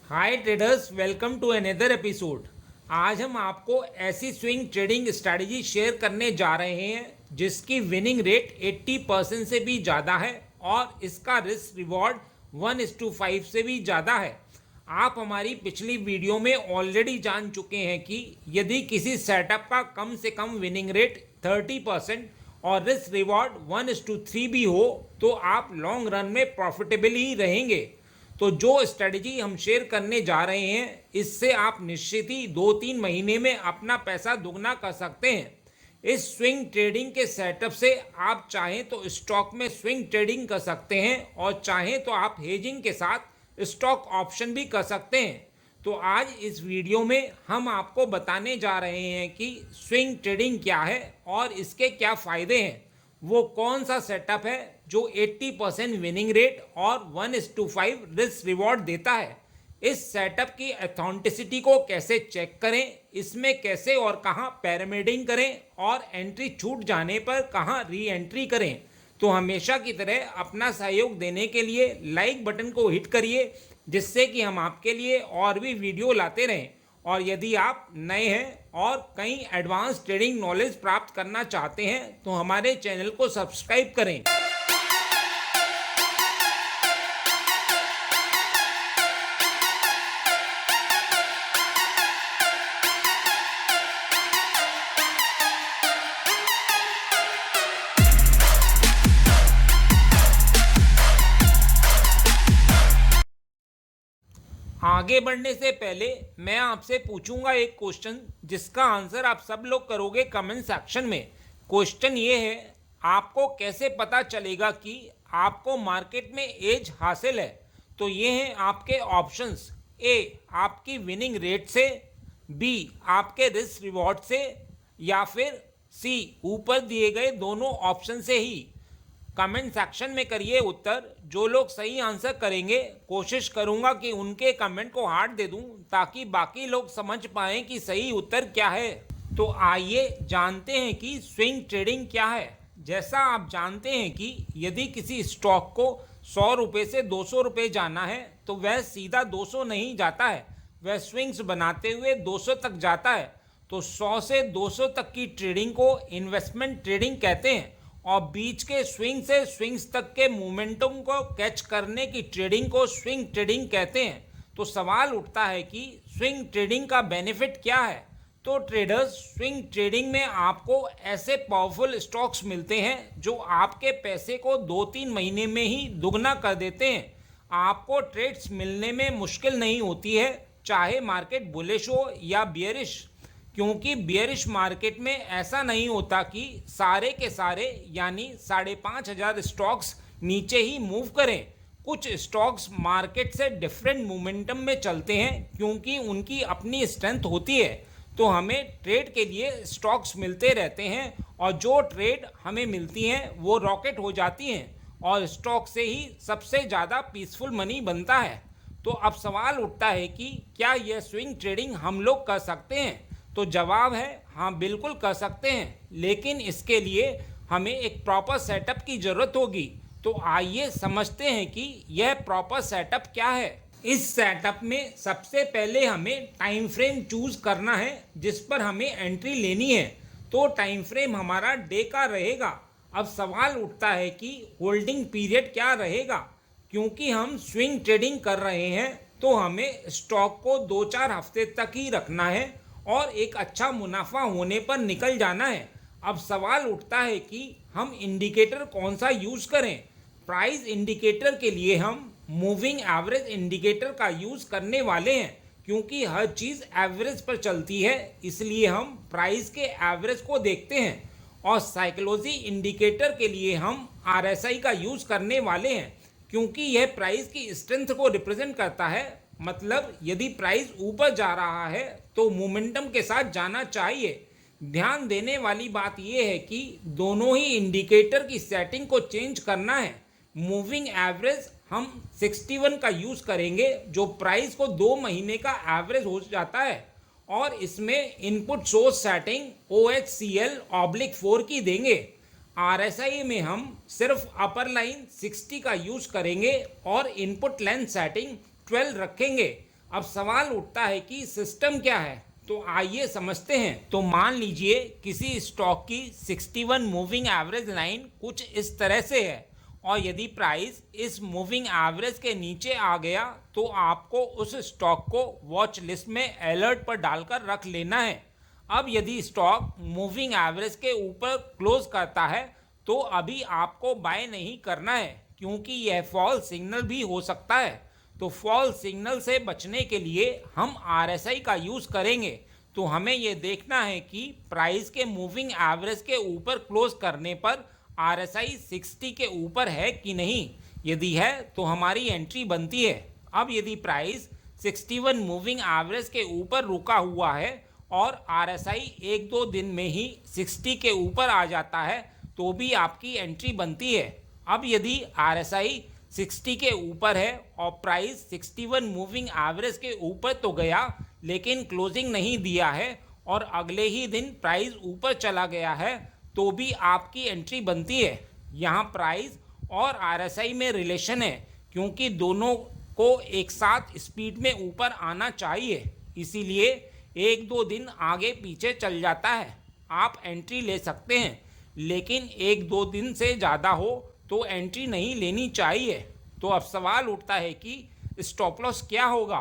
Hi traders, welcome to another episode. आज हम आपको ऐसी स्विंग ट्रेडिंग स्ट्रैटेजी शेयर करने जा रहे हैं जिसकी विनिंग रेट 80% से भी ज़्यादा है और इसका रिस्क रिवॉर्ड 1:5 से भी ज़्यादा है। आप हमारी पिछली वीडियो में ऑलरेडी जान चुके हैं कि यदि किसी सेटअप का कम से कम विनिंग रेट 30% और रिस्क रिवॉर्ड 1:3 भी हो तो आप लॉन्ग रन में प्रॉफिटेबल ही रहेंगे। तो जो स्ट्रेटजी हम शेयर करने जा रहे हैं इससे आप निश्चित ही 2-3 महीने में अपना पैसा दुगना कर सकते हैं। इस स्विंग ट्रेडिंग के सेटअप से आप चाहें तो स्टॉक में स्विंग ट्रेडिंग कर सकते हैं और चाहें तो आप हेजिंग के साथ स्टॉक ऑप्शन भी कर सकते हैं। तो आज इस वीडियो में हम आपको बताने जा रहे हैं कि स्विंग ट्रेडिंग क्या है और इसके क्या फ़ायदे हैं। वो कौन सा सेटअप है जो 80% विनिंग रेट और 1:5 रिस्क रिवॉर्ड देता है। इस सेटअप की ऑथेंटिसिटी को कैसे चेक करें, इसमें कैसे और कहां पैरामेडिंग करें और एंट्री छूट जाने पर कहां री एंट्री करें। तो हमेशा की तरह अपना सहयोग देने के लिए लाइक बटन को हिट करिए जिससे कि हम आपके लिए और भी वीडियो लाते रहें। और यदि आप नए हैं और कई एडवांस ट्रेडिंग नॉलेज प्राप्त करना चाहते हैं तो हमारे चैनल को सब्सक्राइब करें। आगे बढ़ने से पहले मैं आपसे पूछूंगा एक क्वेश्चन जिसका आंसर आप सब लोग करोगे कमेंट सेक्शन में। क्वेश्चन ये है, आपको कैसे पता चलेगा कि आपको मार्केट में एज हासिल है। तो ये हैं आपके ऑप्शंस। ए, आपकी विनिंग रेट से, बी, आपके रिस्क रिवॉर्ड से, या फिर सी, ऊपर दिए गए दोनों ऑप्शन से ही। कमेंट सेक्शन में करिए उत्तर। जो लोग सही आंसर करेंगे कोशिश करूंगा कि उनके कमेंट को हार्ट दे दूं ताकि बाकी लोग समझ पाएं कि सही उत्तर क्या है। तो आइए जानते हैं कि स्विंग ट्रेडिंग क्या है। जैसा आप जानते हैं कि यदि किसी स्टॉक को 100 रुपये से 200 रुपये जाना है तो वह सीधा 200 नहीं जाता है, वह स्विंग्स बनाते हुए 200 तक जाता है। तो 100 से 200 तक की ट्रेडिंग को इन्वेस्टमेंट ट्रेडिंग कहते हैं और बीच के स्विंग से स्विंग्स तक के मोमेंटम को कैच करने की ट्रेडिंग को स्विंग ट्रेडिंग कहते हैं। तो सवाल उठता है कि स्विंग ट्रेडिंग का बेनिफिट क्या है। तो ट्रेडर्स, स्विंग ट्रेडिंग में आपको ऐसे पावरफुल स्टॉक्स मिलते हैं जो आपके पैसे को 2-3 महीने में ही दुगना कर देते हैं। आपको ट्रेड्स मिलने में मुश्किल नहीं होती है, चाहे मार्केट बुलिश हो या बियरिश, क्योंकि बियरिश मार्केट में ऐसा नहीं होता कि सारे के सारे यानी 5,500 स्टॉक्स नीचे ही मूव करें। कुछ स्टॉक्स मार्केट से डिफरेंट मोमेंटम में चलते हैं क्योंकि उनकी अपनी स्ट्रेंथ होती है। तो हमें ट्रेड के लिए स्टॉक्स मिलते रहते हैं और जो ट्रेड हमें मिलती हैं वो रॉकेट हो जाती हैं और स्टॉक से ही सबसे ज़्यादा पीसफुल मनी बनता है। तो अब सवाल उठता है कि क्या यह स्विंग ट्रेडिंग हम लोग कर सकते हैं। तो जवाब है हाँ, बिल्कुल कर सकते हैं, लेकिन इसके लिए हमें एक प्रॉपर सेटअप की ज़रूरत होगी। तो आइए समझते हैं कि यह प्रॉपर सेटअप क्या है। इस सेटअप में सबसे पहले हमें टाइम फ्रेम चूज करना है जिस पर हमें एंट्री लेनी है। तो टाइम फ्रेम हमारा डे का रहेगा। अब सवाल उठता है कि होल्डिंग पीरियड क्या रहेगा। क्योंकि हम स्विंग ट्रेडिंग कर रहे हैं तो हमें स्टॉक को 2-4 हफ्ते तक ही रखना है और एक अच्छा मुनाफा होने पर निकल जाना है। अब सवाल उठता है कि हम इंडिकेटर कौन सा यूज़ करें। प्राइस इंडिकेटर के लिए हम मूविंग एवरेज इंडिकेटर का यूज़ करने वाले हैं, क्योंकि हर चीज़ एवरेज पर चलती है, इसलिए हम प्राइस के एवरेज को देखते हैं। और साइकोलॉजी इंडिकेटर के लिए हम RSI का यूज़ करने वाले हैं, क्योंकि यह प्राइस की स्ट्रेंथ को रिप्रेजेंट करता है। मतलब यदि प्राइस ऊपर जा रहा है तो मोमेंटम के साथ जाना चाहिए। ध्यान देने वाली बात यह है कि दोनों ही इंडिकेटर की सेटिंग को चेंज करना है। मूविंग एवरेज हम 61 का यूज़ करेंगे जो प्राइस को 2 महीने का एवरेज हो जाता है और इसमें इनपुट सोर्स सेटिंग OHCL/4 की देंगे। RSI में हम सिर्फ अपर लाइन 60 का यूज़ करेंगे और इनपुट लेंथ सेटिंग 12 रखेंगे। अब सवाल उठता है कि सिस्टम क्या है, तो आइए समझते हैं। तो मान लीजिए किसी स्टॉक की 61 मूविंग एवरेज लाइन कुछ इस तरह से है और यदि प्राइस इस मूविंग एवरेज के नीचे आ गया तो आपको उस स्टॉक को वॉच लिस्ट में अलर्ट पर डालकर रख लेना है। अब यदि स्टॉक मूविंग एवरेज के ऊपर क्लोज करता है तो अभी आपको बाय नहीं करना है, क्योंकि यह फॉल सिग्नल भी हो सकता है। तो फॉल सिग्नल से बचने के लिए हम RSI का यूज़ करेंगे। तो हमें यह देखना है कि प्राइस के मूविंग एवरेज के ऊपर क्लोज करने पर RSI 60 के ऊपर है कि नहीं। यदि है तो हमारी एंट्री बनती है। अब यदि प्राइस 61 मूविंग एवरेज के ऊपर रुका हुआ है और RSI एक दो दिन में ही 60 के ऊपर आ जाता है तो भी आपकी एंट्री बनती है। अब यदि RSI 60 के ऊपर है और प्राइस 61 मूविंग एवरेज के ऊपर तो गया लेकिन क्लोजिंग नहीं दिया है और अगले ही दिन प्राइस ऊपर चला गया है तो भी आपकी एंट्री बनती है। यहाँ प्राइस और RSI में रिलेशन है, क्योंकि दोनों को एक साथ स्पीड में ऊपर आना चाहिए, इसीलिए एक दो दिन आगे पीछे चल जाता है। आप एंट्री ले सकते हैं, लेकिन एक दो दिन से ज़्यादा हो तो एंट्री नहीं लेनी चाहिए। तो अब सवाल उठता है कि स्टॉप लॉस क्या होगा।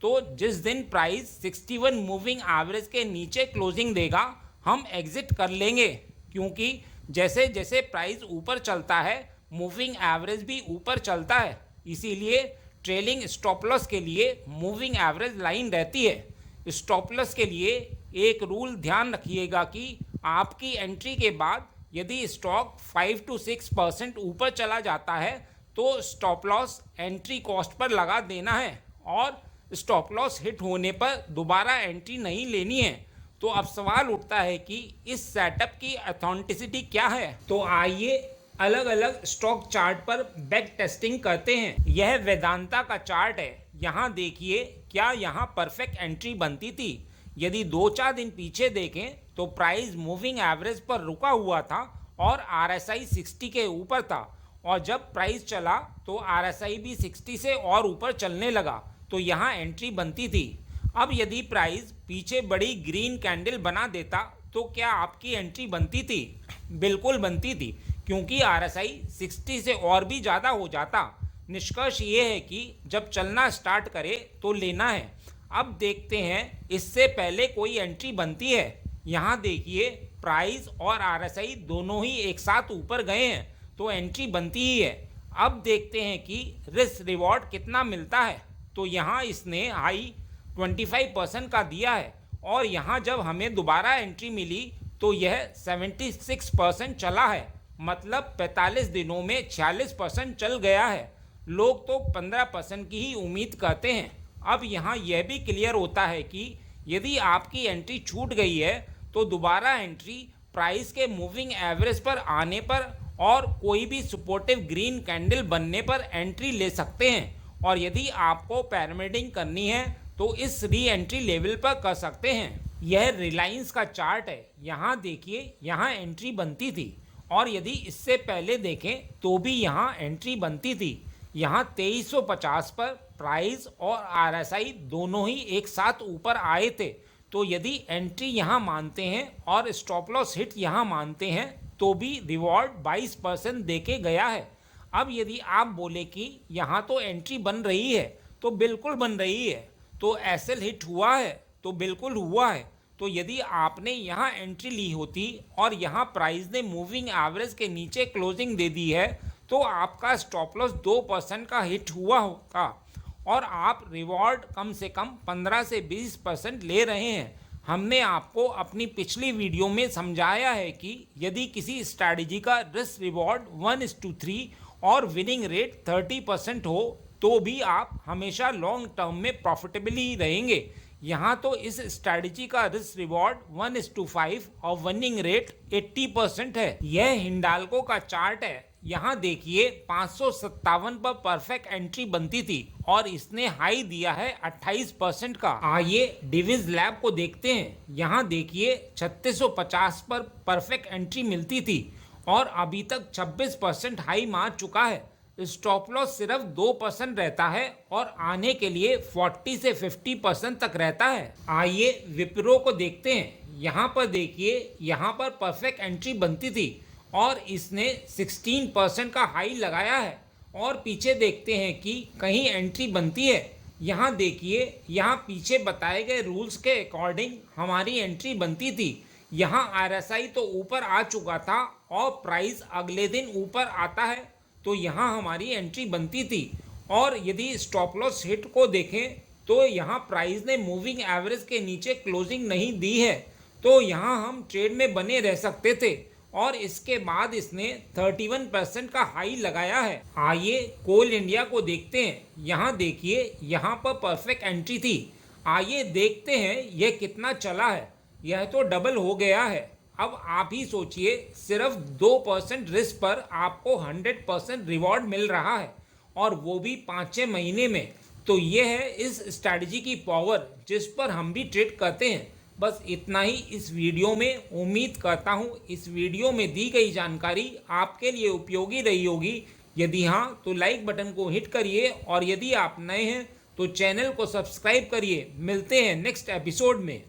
तो जिस दिन प्राइस 61 मूविंग एवरेज के नीचे क्लोजिंग देगा हम एग्जिट कर लेंगे, क्योंकि जैसे जैसे प्राइस ऊपर चलता है मूविंग एवरेज भी ऊपर चलता है, इसीलिए ट्रेलिंग स्टॉप लॉस के लिए मूविंग एवरेज लाइन रहती है। स्टॉप लॉस के लिए एक रूल ध्यान रखिएगा कि आपकी एंट्री के बाद यदि स्टॉक 5 to 6% ऊपर चला जाता है तो stop loss entry cost per लगा देना है और स्टॉप लॉस हिट होने पर दोबारा एंट्री नहीं लेनी है। तो अब सवाल उठता है कि इस सेटअप की ऑथेंटिसिटी क्या है। तो आइए अलग अलग स्टॉक चार्ट पर बैक टेस्टिंग करते हैं। यह वेदांता का चार्ट है। यहाँ देखिए क्या यहाँ परफेक्ट एंट्री बनती थी। यदि 2-4 दिन पीछे देखें तो प्राइस मूविंग एवरेज पर रुका हुआ था और RSI 60 के ऊपर था और जब प्राइस चला तो RSI भी 60 से और ऊपर चलने लगा, तो यहाँ एंट्री बनती थी। अब यदि प्राइस पीछे बड़ी ग्रीन कैंडल बना देता तो क्या आपकी एंट्री बनती थी? बिल्कुल बनती थी, क्योंकि RSI 60 से और भी ज़्यादा हो जाता। निष्कर्ष ये है कि जब चलना स्टार्ट करे तो लेना है। अब देखते हैं इससे पहले कोई एंट्री बनती है। यहाँ देखिए प्राइस और RSI दोनों ही एक साथ ऊपर गए हैं तो एंट्री बनती ही है। अब देखते हैं कि रिस्क रिवॉर्ड कितना मिलता है। तो यहाँ इसने हाई 25% का दिया है और यहाँ जब हमें दोबारा एंट्री मिली तो यह 76% चला है, मतलब 45 दिनों में 46% चल गया है। लोग तो 15% की ही उम्मीद करते हैं। अब यहाँ यह भी क्लियर होता है कि यदि आपकी एंट्री छूट गई है तो दोबारा एंट्री प्राइस के मूविंग एवरेज पर आने पर और कोई भी सपोर्टिव ग्रीन कैंडल बनने पर एंट्री ले सकते हैं। और यदि आपको पैरामीडिंग करनी है तो इस री एंट्री लेवल पर कर सकते हैं। यह रिलायंस का चार्ट है। यहाँ देखिए यहाँ एंट्री बनती थी और यदि इससे पहले देखें तो भी यहाँ एंट्री बनती थी। यहाँ 2350 पर प्राइस और RSI दोनों ही एक साथ ऊपर आए थे, तो यदि एंट्री यहाँ मानते हैं और स्टॉप लॉस हिट यहाँ मानते हैं तो भी रिवॉर्ड 22% देके गया है। अब यदि आप बोले कि यहाँ तो एंट्री बन रही है, तो बिल्कुल बन रही है। तो एसएल हिट हुआ है, तो बिल्कुल हुआ है। तो यदि आपने यहाँ एंट्री ली होती और यहाँ प्राइस ने मूविंग एवरेज के नीचे क्लोजिंग दे दी है तो आपका स्टॉप लॉस 2% का हिट हुआ होगा और आप रिवॉर्ड कम से कम 15 से 20% ले रहे हैं। हमने आपको अपनी पिछली वीडियो में समझाया है कि यदि किसी स्ट्रैटेजी का रिस्क रिवॉर्ड 1:3 और विनिंग रेट 30% हो तो भी आप हमेशा लॉन्ग टर्म में प्रॉफिटेबली रहेंगे। यहाँ तो इस स्ट्रैटेजी का रिस्क रिवॉर्ड 1:5 और विनिंग रेट 80% है। यह हिंडाल्को का चार्ट है। यहाँ देखिए 557 पर परफेक्ट एंट्री बनती थी और इसने हाई दिया है 28% का। आइए डिविज लैब को देखते हैं। यहाँ देखिए 3650 पर परफेक्ट एंट्री मिलती थी और अभी तक 26% हाई मार चुका है। स्टॉप लॉस सिर्फ 2% रहता है और आने के लिए 40 से 50% तक रहता है। आइए विप्रो को देखते हैं। यहाँ पर देखिए, यहाँ पर परफेक्ट एंट्री बनती थी और इसने 16% का हाई लगाया है। और पीछे देखते हैं कि कहीं एंट्री बनती है। यहाँ देखिए, यहाँ पीछे बताए गए रूल्स के अकॉर्डिंग हमारी एंट्री बनती थी। यहाँ आरएसआई तो ऊपर आ चुका था और प्राइस अगले दिन ऊपर आता है तो यहाँ हमारी एंट्री बनती थी। और यदि स्टॉप लॉस हिट को देखें तो यहाँ प्राइस ने मूविंग एवरेज के नीचे क्लोजिंग नहीं दी है, तो यहाँ हम ट्रेड में बने रह सकते थे। और इसके बाद इसने 31% का हाई लगाया है। आइए कोल इंडिया को देखते हैं। यहाँ देखिए, यहाँ पर परफेक्ट एंट्री थी। आइए देखते हैं यह कितना चला है। यह तो डबल हो गया है। अब आप ही सोचिए, सिर्फ 2% रिस्क पर आपको 100% रिवॉर्ड मिल रहा है और वो भी 5-6 महीने में। तो ये है इस स्ट्रैटेजी की पावर जिस पर हम भी ट्रेड करते हैं। बस इतना ही इस वीडियो में। उम्मीद करता हूँ इस वीडियो में दी गई जानकारी आपके लिए उपयोगी रही होगी। यदि हाँ तो लाइक बटन को हिट करिए और यदि आप नए हैं तो चैनल को सब्सक्राइब करिए। मिलते हैं नेक्स्ट एपिसोड में।